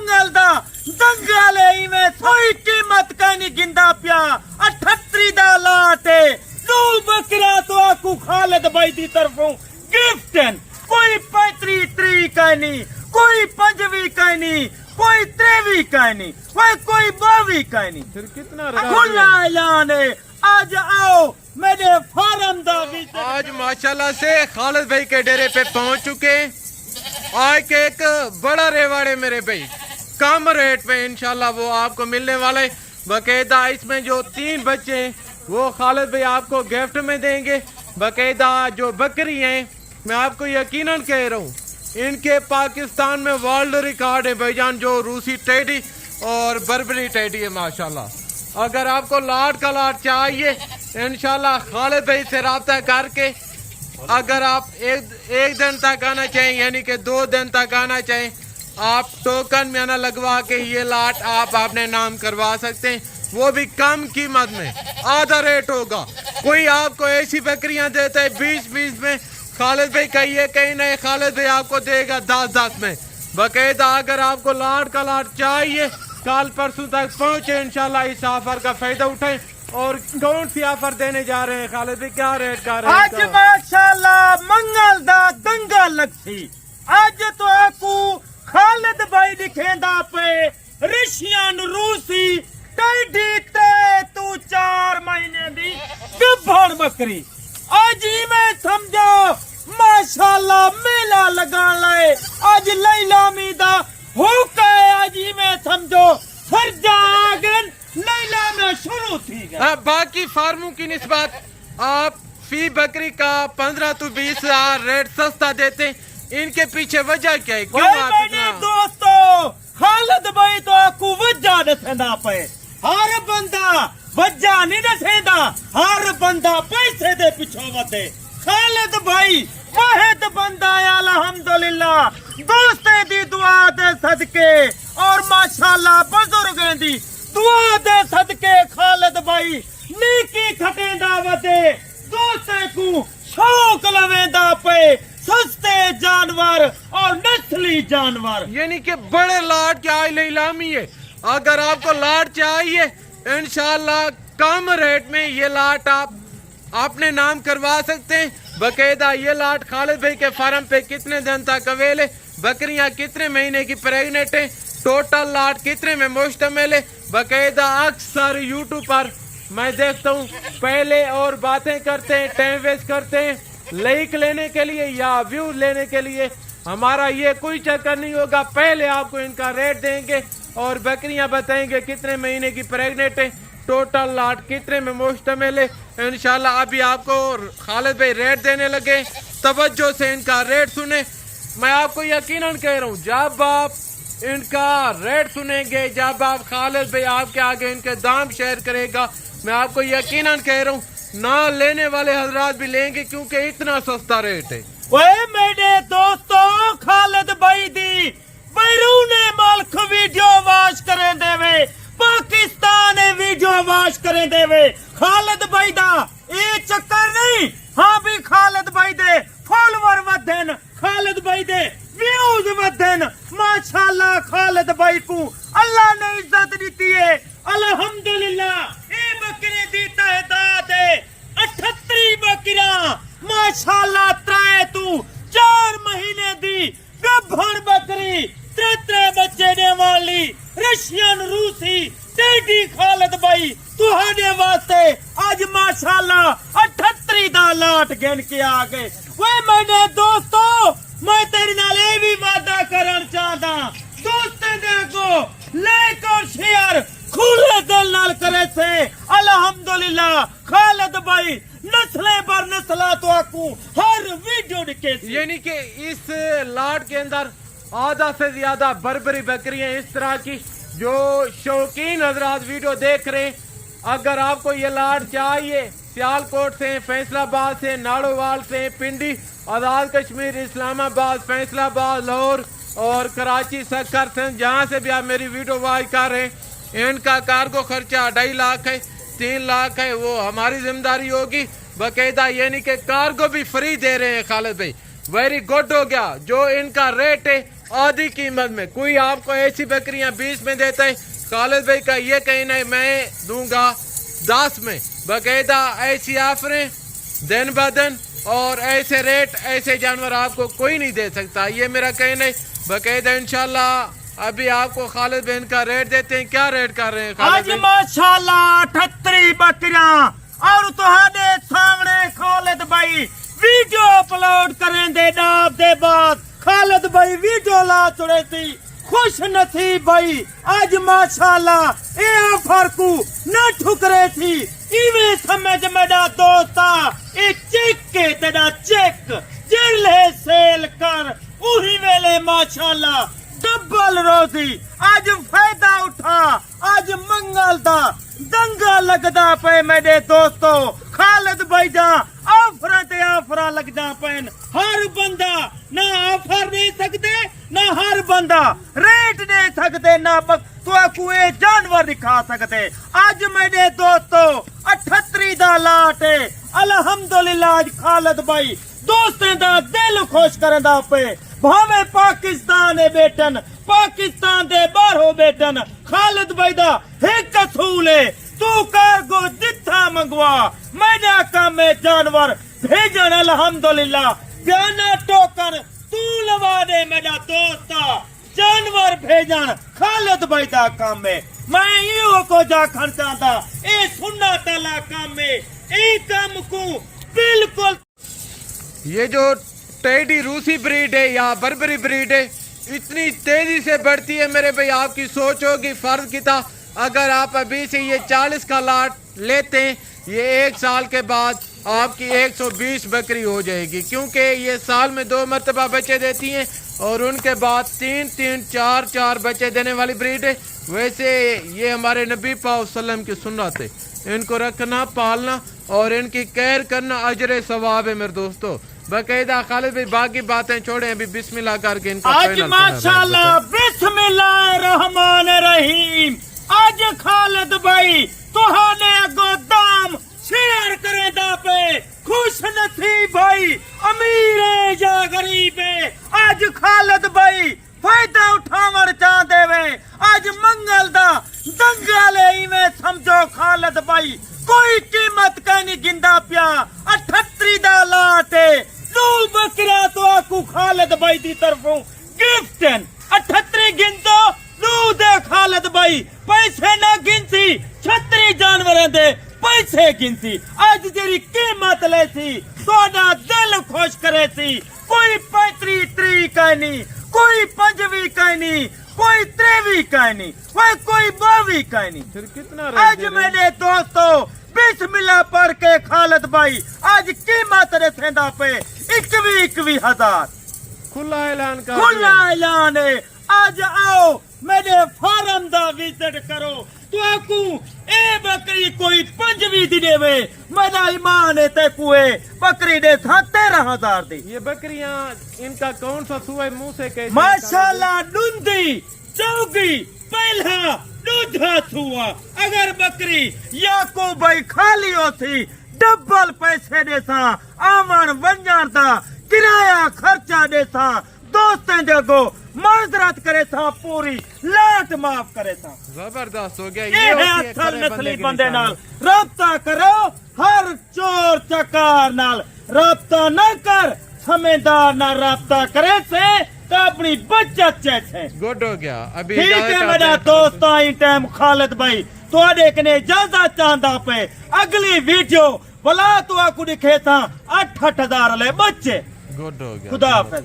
मंगल दा दंगल में कोई कीमत का नहीं गिंदा पिया 38 दा लाट दो बकरा तो आकू खालिद भाई दी तरफों गिफ्ट कोई 35 का नहीं कोई 5वीं का नहीं कोई 3वीं का नहीं कोई 12वीं का नहीं फिर कितना खुला ऐलान है आज आओ मेरे फार्म दा आज माशाल्लाह से खालिद भाई के डेरे पे पहुंच चुके हैं। आज के एक बड़ा रेवाड़े मेरे भाई कम रेट पे इंशाल्लाह वो आपको मिलने वाला है। बकायदा इसमें जो 3 बच्चे हैं वो खालिद भाई आपको गिफ्ट में देंगे। बकायदा जो बकरी हैं मैं आपको यकीनन कह रहा हूँ इनके पाकिस्तान में वर्ल्ड रिकॉर्ड है भाईजान, जो रूसी टेडी और बर्बरी टेडी है माशाल्लाह। अगर आपको लाट का लाट चाहिए इंशाल्लाह खालिद भाई से रब्ता करके अगर आप एक दिन तक आना चाहिए यानी कि 2 दिन तक आना चाहिए आप टोकन में आना लगवा के ये लाट आप अपने नाम करवा सकते हैं, वो भी कम कीमत में आधा रेट होगा। कोई आपको ऐसी बकरियां देता है 20-20 में, खालिद भाई कहिए कहीं नहीं खालिद भाई आपको देगा 10-10 में। बकायदा अगर आपको लाट का लाट चाहिए कल परसों तक पहुंचे इंशाल्लाह इस ऑफर का फायदा उठाएं। और कौन सी ऑफर देने जा रहे हैं खालिद भाई, क्या रेट का आज माशाल्लाह मंगल दा दंगा लगसी आज तो आकू खालिद भाई लिखेंदा पे रशियन रूसी टेडी तू 4 महीने दी गब्भण बकरी आज ही मैं समझो माशाल्लाह मेला लगा लाए आज लैलामी दा होका आज ही मैं समझो फरजागन लैला में शुरू थी गया। बाकी फार्मों की निस्बत आप फी बकरी का 15 to 20 हजार रेट सस्ता देते हैं, इनके पीछे वजह क्या है? क्यों आप इतना दोस्तों खालिद भाई तो आपको वजह दसेंदा पे हर बंदा वजह नहीं दसेंदा हर बंदा पैसे दे पिछो वधे। खालिद भाई वाहिद बंदा है अल्हम्दुलिल्लाह दोस्ते दी दुआ दे सदके और माशाल्लाह बुजुर्गों दी दुआ दे सदके खालिद भाई नीकी खटेंदा वधे दोस्ते को शौक लवेंदा पे सस्ते जानवर और नस्ली जानवर यानी कि बड़े लाट की आज नीलामी है। अगर आपको लाट चाहिए इंशाल्लाह कम रेट में ये लाट आप अपने नाम करवा सकते हैं। बकायदा ये लाट खालिद भाई के फार्म पे कितने दिन तक अवेल है, बकरियां कितने महीने की प्रेग्नेंट है, टोटल लाट कितने में मुश्तमिल है। बकायदा अक्सर यूट्यूब पर मैं देखता हूँ पहले और बातें करते हैं टाइम वेस्ट करते हैं लाइक लेने के लिए या व्यू लेने के लिए। हमारा ये कोई चक्कर नहीं होगा, पहले आपको इनका रेट देंगे और बकरियां बताएंगे कितने महीने की प्रेग्नेंट है, टोटल लाट कितने में मुश्तमिल है। इंशाल्लाह अभी आपको खालिद भाई रेट देने लगे, तवज्जो से इनका रेट सुने। मैं आपको यकीनन कह रहा हूँ जब आप इनका रेट सुनेंगे, जब आप खालिद भाई आपके आगे इनके दाम शेयर करेगा, मैं आपको यकीनन कह रहा हूँ ना लेने वाले हजरात भी लेंगे क्योंकि इतना सस्ता रेट है। ओए मेरे दोस्तों खालिद भाई दी बैरूने मुल्क वीडियो वॉच करें देवे पाकिस्तान वीडियो वॉच करें देवे खालिद भाई दा ये चक्कर नहीं। हाँ भी खालिद भाई दे फॉलोवर वधन खालिद भाई दे व्यूज वधन माशाल्लाह खालिद भाई को अल्लाह ने इज्जत दी है अल्हम्दुलिल्लाह। ये बकरी दी तादाद है 38 बकरा माशाल्लाह 4 महीने दी गब्भण बकरी 3 बच्चे ने वाली रशियन रूसी टेडी खालिद भाई तुहाडे वास्ते आज माशाल्लाह 38 दा लाट गिन के आ गए। वे मेरे दोस्तों मैं तेरे नाल ये भी वादा करन चाहता दोस्ते दे को लाइक और शेयर खुले दिल नाल करे से अल्हम्दुलिल्लाह खालिद भाई नस्ले पर नस्ला तो आपको हर वीडियो दिखे। यानी कि इस लाट के अंदर आधा से ज्यादा बर्बरी बकरियां इस तरह की जो शौकीन हजरात वीडियो देख रहे हैं। अगर आपको ये लाट चाहिए सियालकोट से, फैसलाबाद से, नाड़ोवाल से, पिंडी, आजाद कश्मीर, इस्लामाबाद, फैसलाबाद, लाहौर और कराची, सक्कर, सिंध, जहाँ से भी आप मेरी वीडियो वॉच कर रहे हैं इनका कार्गो खर्चा 2.5 लाख है, 3 लाख है, वो हमारी जिम्मेदारी होगी। बाकायदा यानी कि कार्गो भी फ्री दे रहे हैं खालिद भाई, वेरी गुड हो गया। जो इनका रेट है आधी कीमत में। कोई आपको ऐसी बकरियां 20 में देता है, खालिद भाई का ये कहना है मैं दूंगा 10 में। बाकायदा ऐसी ऑफरें दिन ब दिन और ऐसे रेट ऐसे जानवर आपको कोई नहीं दे सकता, ये मेरा कहना है। बाकायदा इंशाल्लाह अभी आपको खालिद बहन का रेट देते हैं। क्या रेट कर रहे हैं आज खालिद भाई? माशाल्लाह 38 बकरियां और तुहाडे सामने खालिद भाई वीडियो अपलोड करें दे डाब दे बाद खालिद भाई वीडियो ला चुड़े थी खुश नसीब भाई आज माशाल्लाह ए ऑफर को न ठुकरे थी इवे समझ मेरा दोस्ता ए चेक के तेरा चेक जिले सेल कर उही वेले माशाल्लाह डबल रोजी आज फायदा उठा आज मंगल दा दंगा लगदा पे मेरे दोस्तों खालिद भाई जा ऑफर ते ऑफर लगदा पैन हर बंदा ना ऑफर दे सकते ना हर बंदा रेट दे सकते ना तो जानवर दिखा सकते आज मेरे दोस्तों 38 दा लाट है अल्हम्दुलिल्लाह आज खालिद भाई दोस्तें दा दिल खुश करदा पे भावे पाकिस्तान है बेटन पाकिस्तान दे बाहरों बेटन खालिद भाई दा एक असूल है तू कार्गो जिथा मंगवा मेरा काम है जानवर भेजन अल्हम्दुलिल्लाह बयाना टोकन तू लवा दे मेरा दोस्ता जानवर भेजन खालिद भाई दा काम है। मैं यो को जाखन चाहता ए सुन्ना तला काम है ए काम को बिल्कुल। ये जो टेडी रूसी ब्रीड है या बर्बरी ब्रीड है इतनी तेजी से बढ़ती है मेरे भाई, आपकी सोच होगी फर्ज की था अगर आप अभी से ये 40 का लाट लेते हैं ये 1 साल के बाद आपकी 120 बकरी हो जाएगी, क्योंकि ये साल में 2 मरतबा बच्चे देती हैं और उनके बाद 3-3, 4-4 बच्चे देने वाली ब्रीड है। वैसे ये हमारे नबी पाक सल्लम की सुन्नत है, इनको रखना पालना और इनकी केयर करना अजर सवाब है मेरे दोस्तों। बाकायदा खालिद भाई बाकी बातें छोड़े अभी बिस्मिल्लाह करके इनका आज माशाल्लाह बिस्मिल्लाह रहमान रहीम आज खालिद भाई तुहाने गोदाम शेयर करे दा पे खुश नसीब भाई अमीर है या गरीब है आज खालिद भाई फायदा उठावन चाह देवे आज मंगल दा दंगा ले में समझो खालिद भाई कोई कीमत का नहीं गिंदा पिया 38 दा लाट तू बकरा तो आकू खालिद भाई दी तरफों गिफ्ट 38 गिनतो तू दे खालिद भाई पैसे ना गिनती 36 जानवरों दे पैसे गिनती आज तेरी कीमत ले सी तोड़ा दिल खुश करे सी कोई 35 का नहीं कोई 5वीं का नहीं कोई 3वीं का नहीं कोई 12वीं का नहीं। फिर कितना आज मेरे दोस्तों बिस्मिल्लाह पढ़ के खालिद भाई आज कीमत रसेंदा पे 21,000 खुला ऐलान कर खुला ऐलान है। आज आओ मेरे फार्म दा विजिट करो तो आकू ए बकरी कोई 5वीं दी देवे मेरा ईमान है ते कुए बकरी दे 13,000 दी। ये बकरियां इनका कौन सा सुआ मुंह से कैसे माशाल्लाह डुंदी चौगी पहला दूधा छुआ अगर बकरी या को भाई खाली होती डबल पैसे देसा आमन वंजन दा किराया खर्चा देसा दोस्तें जगो माजरत करे था पूरी लाट माफ करे था। जबरदस्त हो गया ये है असल नस्ली बंदे नाल रब्ता करो हर चोर चकार नाल रब्ता न कर समझदार ना रब्ता करे से तो अपनी बचत चेचे गुड हो गया। अभी ठीक है मेरा दोस्त आई टाइम खालिद भाई थोड़े कने इजाजत चाहता पे अगली वीडियो भला तो आकू दिखे था 8-8 हजार ले बच्चे। गुड हो गया। खुदा हाफिज।